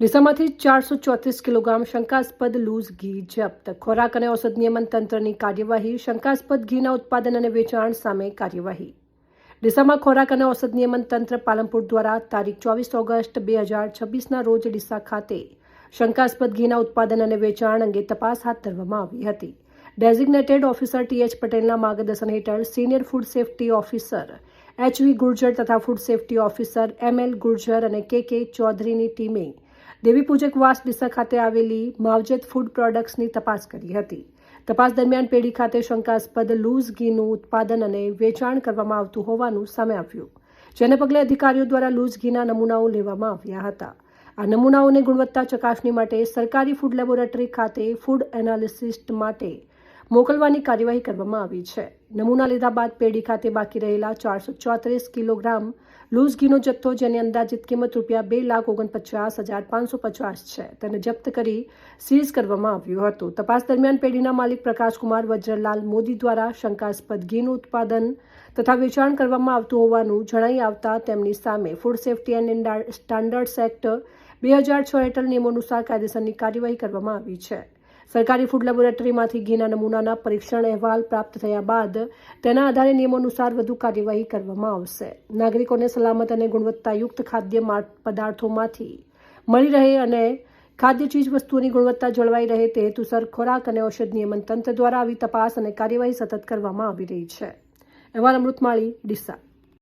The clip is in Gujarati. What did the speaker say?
ડીસામાંથી 434 કિલોગ્રામ શંકાસ્પદ લૂઝ ઘી જપ્ત. ખોરાક અને ઔષધ નિયમન તંત્રની કાર્યવાહી. શંકાસ્પદ ઘીના ઉત્પાદન અને વેચાણ સામે કાર્યવાહી. ડીસામાં ખોરાક અને ઔષધ નિયમન તંત્ર પાલનપુર દ્વારા તારીખ 24 ઓગસ્ટ 2026ના રોજ ડીસા ખાતે શંકાસ્પદ ઘીના ઉત્પાદન અને વેચાણ અંગે તપાસ હાથ ધરવામાં આવી હતી. ડેઝિગ્નેટેડ ઓફિસર TH પટેલના માર્ગદર્શન હેઠળ senior food safety officer HV Gurjar તથા food safety officer ML Gurjar અને KK ચૌધરીની ટીમે દેવી પૂજક વાસ ડીસા ખાતે આવેલી માવજત ફૂડ પ્રોડક્ટ્સની તપાસ કરી હતી. તપાસ દરમિયાન પેઢી ખાતે શંકાસ્પદ લૂઝ ઘીનું ઉત્પાદન અને વેચાણ કરવામાં આવતું હોવાનું સામે આવ્યું, જેને પગલે અધિકારીઓ દ્વારા લૂઝ ઘીના નમૂનાઓ લેવામાં આવ્યા હતા. આ નમૂનાઓને ગુણવત્તા ચકાસણી માટે સરકારી ફૂડ લેબોરેટરી ખાતે ફૂડ એનાલિસિસ્ટ માટે મોકલવાની કાર્યવાહી કરવામાં આવી છે. નમૂના લીધા બાદ પેઢી ખાતે બાકી રહેલા 434 કિલોગ્રામ લૂઝ ઘીનો જથ્થો, જેની અંદાજિત કિંમત ₹2,49,550 છે, તેને જપ્ત કરી સીઝ કરવામાં આવ્યું હતું. તપાસ દરમિયાન પેઢીના માલિક પ્રકાશકુમાર વજ્રલાલ મોદી દ્વારા શંકાસ્પદ ઘીનું ઉત્પાદન તથા વેચાણ કરવામાં આવતું હોવાનું જણાઈ આવતા તેમની સામે food safety and standards act 2006 હેઠળ નિયમો અનુસાર કાયદેસરની કાર્યવાહી કરવામાં આવી છે. સરકારી ફૂડ લેબોરેટરીમાંથી ઘીના નમૂનાના પરીક્ષણ અહેવાલ પ્રાપ્ત થયા બાદ તેના આધારે નિયમો અનુસાર વધુ કાર્યવાહી કરવામાં આવશે. નાગરિકોને સલામત અને ગુણવત્તાયુક્ત ખાદ્ય પદાર્થોમાંથી મળી રહે અને ખાદ્ય ચીજ વસ્તુઓની ગુણવત્તા જળવાઈ રહે તે હેતુસર ખોરાક અને ઔષધ નિયમન તંત્ર દ્વારા આવી તપાસ અને કાર્યવાહી સતત કરવામાં આવી રહી છે. અહેવાલ અમૃતમાળી, ડીસા.